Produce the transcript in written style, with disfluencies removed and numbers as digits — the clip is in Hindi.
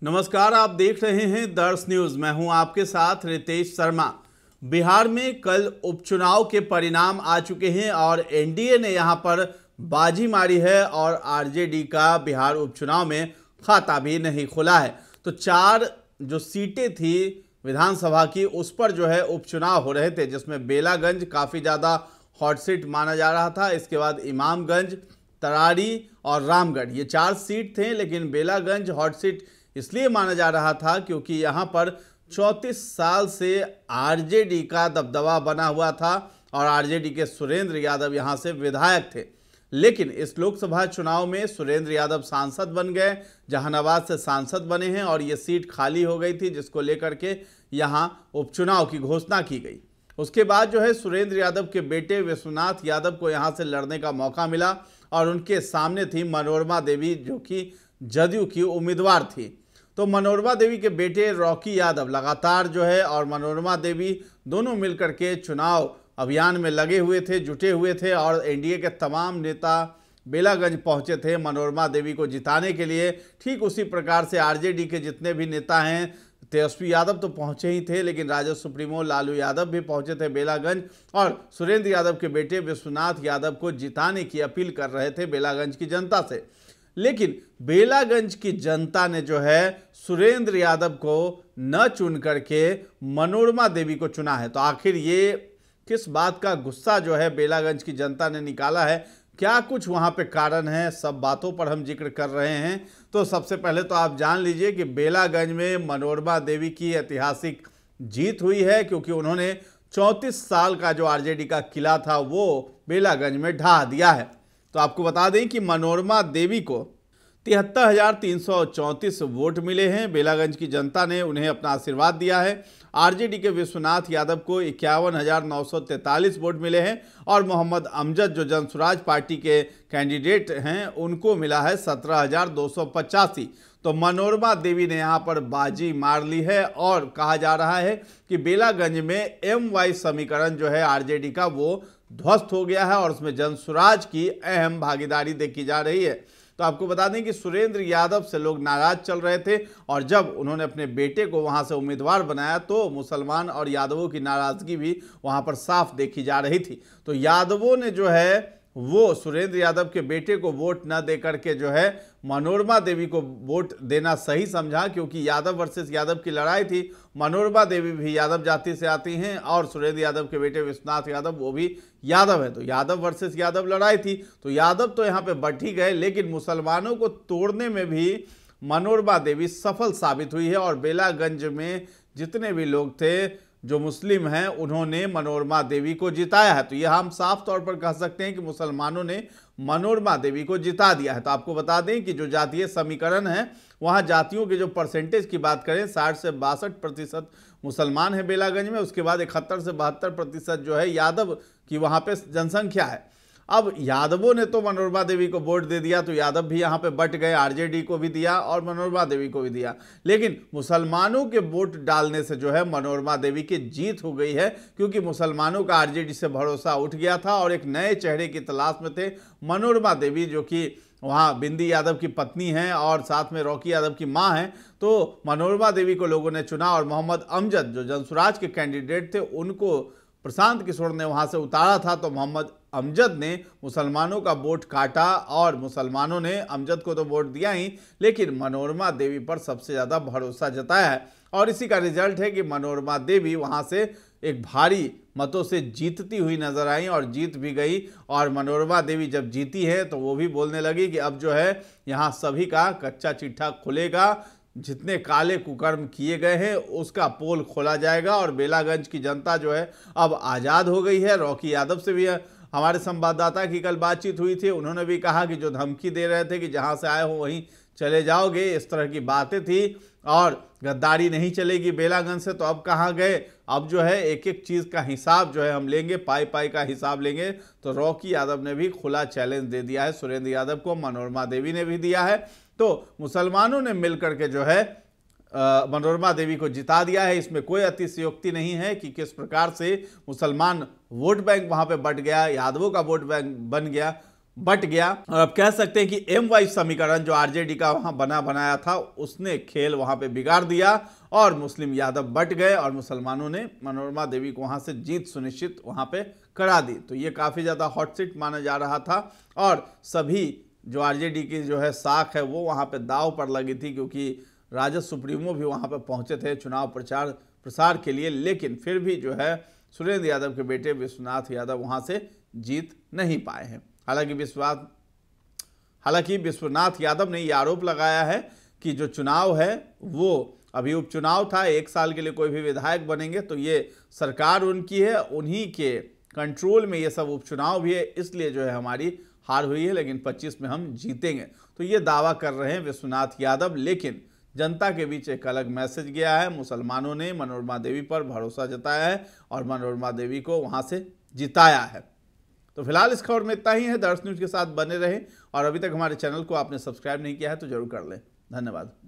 नमस्कार, आप देख रहे हैं दर्श न्यूज। मैं हूं आपके साथ रितेश शर्मा। बिहार में कल उपचुनाव के परिणाम आ चुके हैं और एनडीए ने यहां पर बाजी मारी है और आरजेडी का बिहार उपचुनाव में खाता भी नहीं खुला है। तो 4 जो सीटें थी विधानसभा की, उस पर जो है उपचुनाव हो रहे थे, जिसमें बेलागंज काफ़ी ज़्यादा हॉट सीट माना जा रहा था। इसके बाद इमामगंज, तरारी और रामगढ़, ये 4 सीट थे। लेकिन बेलागंज हॉट सीट इसलिए माना जा रहा था क्योंकि यहाँ पर 34 साल से आरजेडी का दबदबा बना हुआ था और आरजेडी के सुरेंद्र यादव यहाँ से विधायक थे। लेकिन इस लोकसभा चुनाव में सुरेंद्र यादव सांसद बन गए, जहानाबाद से सांसद बने हैं और ये सीट खाली हो गई थी, जिसको लेकर के यहाँ उपचुनाव की घोषणा की गई। उसके बाद जो है सुरेंद्र यादव के बेटे विश्वनाथ यादव को यहाँ से लड़ने का मौका मिला और उनके सामने थी मनोरमा देवी, जो कि जदयू की उम्मीदवार थी। तो मनोरमा देवी के बेटे रॉकी यादव लगातार जो है और मनोरमा देवी दोनों मिलकर के चुनाव अभियान में लगे हुए थे, जुटे हुए थे और एनडीए के तमाम नेता बेलागंज पहुंचे थे मनोरमा देवी को जिताने के लिए। ठीक उसी प्रकार से आरजेडी के जितने भी नेता हैं, तेजस्वी यादव तो पहुंचे ही थे, लेकिन राजद सुप्रीमो लालू यादव भी पहुंचे थे बेलागंज और सुरेंद्र यादव के बेटे विश्वनाथ यादव को जिताने की अपील कर रहे थे बेलागंज की जनता से। लेकिन बेलागंज की जनता ने जो है सुरेंद्र यादव को न चुन करके मनोरमा देवी को चुना है। तो आखिर ये किस बात का गुस्सा जो है बेलागंज की जनता ने निकाला है, क्या कुछ वहां पे कारण है, सब बातों पर हम जिक्र कर रहे हैं। तो सबसे पहले तो आप जान लीजिए कि बेलागंज में मनोरमा देवी की ऐतिहासिक जीत हुई है, क्योंकि उन्होंने 34 साल का जो आरजेडी का किला था वो बेलागंज में ढा दिया है। तो आपको बता दें कि मनोरमा देवी को 73,334 वोट मिले हैं। बेलागंज की जनता ने उन्हें अपना आशीर्वाद दिया है। आरजेडी के विश्वनाथ यादव को 51,943 वोट मिले हैं और मोहम्मद अमजद, जो जनसुराज पार्टी के कैंडिडेट हैं, उनको मिला है 17,285। तो मनोरमा देवी ने यहाँ पर बाजी मार ली है और कहा जा रहा है कि बेलागंज में MY समीकरण जो है आरजेडी का वो ध्वस्त हो गया है और उसमें जनसुराज की अहम भागीदारी देखी जा रही है। तो आपको बता दें कि सुरेंद्र यादव से लोग नाराज चल रहे थे और जब उन्होंने अपने बेटे को वहां से उम्मीदवार बनाया तो मुसलमान और यादवों की नाराजगी भी वहां पर साफ देखी जा रही थी। तो यादवों ने जो है वो सुरेंद्र यादव के बेटे को वोट न दे करके जो है मनोरमा देवी को वोट देना सही समझा, क्योंकि यादव वर्सेस यादव की लड़ाई थी। मनोरमा देवी भी यादव जाति से आती हैं और सुरेंद्र यादव के बेटे विश्वनाथ यादव वो भी यादव है। तो यादव वर्सेस यादव लड़ाई थी, तो यादव तो यहाँ पे बट ही गए, लेकिन मुसलमानों को तोड़ने में भी मनोरमा देवी सफल साबित हुई है और बेलागंज में जितने भी लोग थे जो मुस्लिम हैं, उन्होंने मनोरमा देवी को जिताया है। तो यह हम साफ तौर पर कह सकते हैं कि मुसलमानों ने मनोरमा देवी को जिता दिया है। तो आपको बता दें कि जो जातीय समीकरण है, वहां जातियों के जो परसेंटेज की बात करें, 60 से 62% मुसलमान है बेलागंज में। उसके बाद 71 से 72% जो है यादव की वहां पे जनसंख्या है। अब यादवों ने तो मनोरमा देवी को वोट दे दिया, तो यादव भी यहाँ पे बट गए, आरजेडी को भी दिया और मनोरमा देवी को भी दिया। लेकिन मुसलमानों के वोट डालने से जो है मनोरमा देवी की जीत हो गई है, क्योंकि मुसलमानों का आरजेडी से भरोसा उठ गया था और एक नए चेहरे की तलाश में थे। मनोरमा देवी, जो कि वहाँ बिंदी यादव की पत्नी हैं और साथ में रॉकी यादव की माँ हैं, तो मनोरमा देवी को लोगों ने चुना और मोहम्मद अमजद, जो जनसुराज के कैंडिडेट थे, उनको प्रशांत किशोर ने वहां से उतारा था। तो मोहम्मद अमजद ने मुसलमानों का वोट काटा और मुसलमानों ने अमजद को तो वोट दिया ही, लेकिन मनोरमा देवी पर सबसे ज़्यादा भरोसा जताया है और इसी का रिजल्ट है कि मनोरमा देवी वहां से एक भारी मतों से जीतती हुई नजर आई और जीत भी गई। और मनोरमा देवी जब जीती है तो वो भी बोलने लगी कि अब जो है यहाँ सभी का कच्चा चिट्ठा खुलेगा, जितने काले कुकर्म किए गए हैं उसका पोल खोला जाएगा और बेलागंज की जनता जो है अब आज़ाद हो गई है। रॉकी यादव से भी हमारे संवाददाता की कल बातचीत हुई थी, उन्होंने भी कहा कि जो धमकी दे रहे थे कि जहां से आए हो वहीं चले जाओगे, इस तरह की बातें थी और गद्दारी नहीं चलेगी बेलागंज से। तो अब कहाँ गए, अब जो है एक एक चीज़ का हिसाब जो है हम लेंगे, पाई पाई का हिसाब लेंगे। तो रॉकी यादव ने भी खुला चैलेंज दे दिया है सुरेंद्र यादव को, मनोरमा देवी ने भी दिया है। तो मुसलमानों ने मिलकर के जो है मनोरमा देवी को जिता दिया है। इसमें कोई अतिशयोक्ति नहीं है कि किस प्रकार से मुसलमान वोट बैंक वहां पे बट गया, यादवों का वोट बैंक बन गया। बट गया। और अब कह सकते हैं कि एम वाई समीकरण जो आरजेडी का वहां बना बनाया था उसने खेल वहां पे बिगाड़ दिया और मुस्लिम यादव बट गए और मुसलमानों ने मनोरमा देवी को वहां से जीत सुनिश्चित वहां पे करा दी। तो ये काफ़ी ज़्यादा हॉट सीट माना जा रहा था और सभी जो आरजेडी की जो है साख है वो वहां पे दाव पर लगी थी, क्योंकि राजद सुप्रीमो भी वहां पे पहुंचे थे चुनाव प्रसार के लिए, लेकिन फिर भी जो है सुरेंद्र यादव के बेटे विश्वनाथ यादव वहां से जीत नहीं पाए हैं। हालांकि विश्वनाथ यादव ने यह आरोप लगाया है कि जो चुनाव है वो अभी उपचुनाव था, 1 साल के लिए कोई भी विधायक बनेंगे तो ये सरकार उनकी है, उन्हीं के कंट्रोल में ये सब उपचुनाव भी है, इसलिए जो है हमारी हार हुई है, लेकिन 25 में हम जीतेंगे। तो ये दावा कर रहे हैं विश्वनाथ यादव, लेकिन जनता के बीच एक अलग मैसेज गया है। मुसलमानों ने मनोरमा देवी पर भरोसा जताया है और मनोरमा देवी को वहां से जिताया है। तो फिलहाल इस खबर में इतना ही है। दर्श न्यूज के साथ बने रहें और अभी तक हमारे चैनल को आपने सब्सक्राइब नहीं किया है तो जरूर कर लें। धन्यवाद।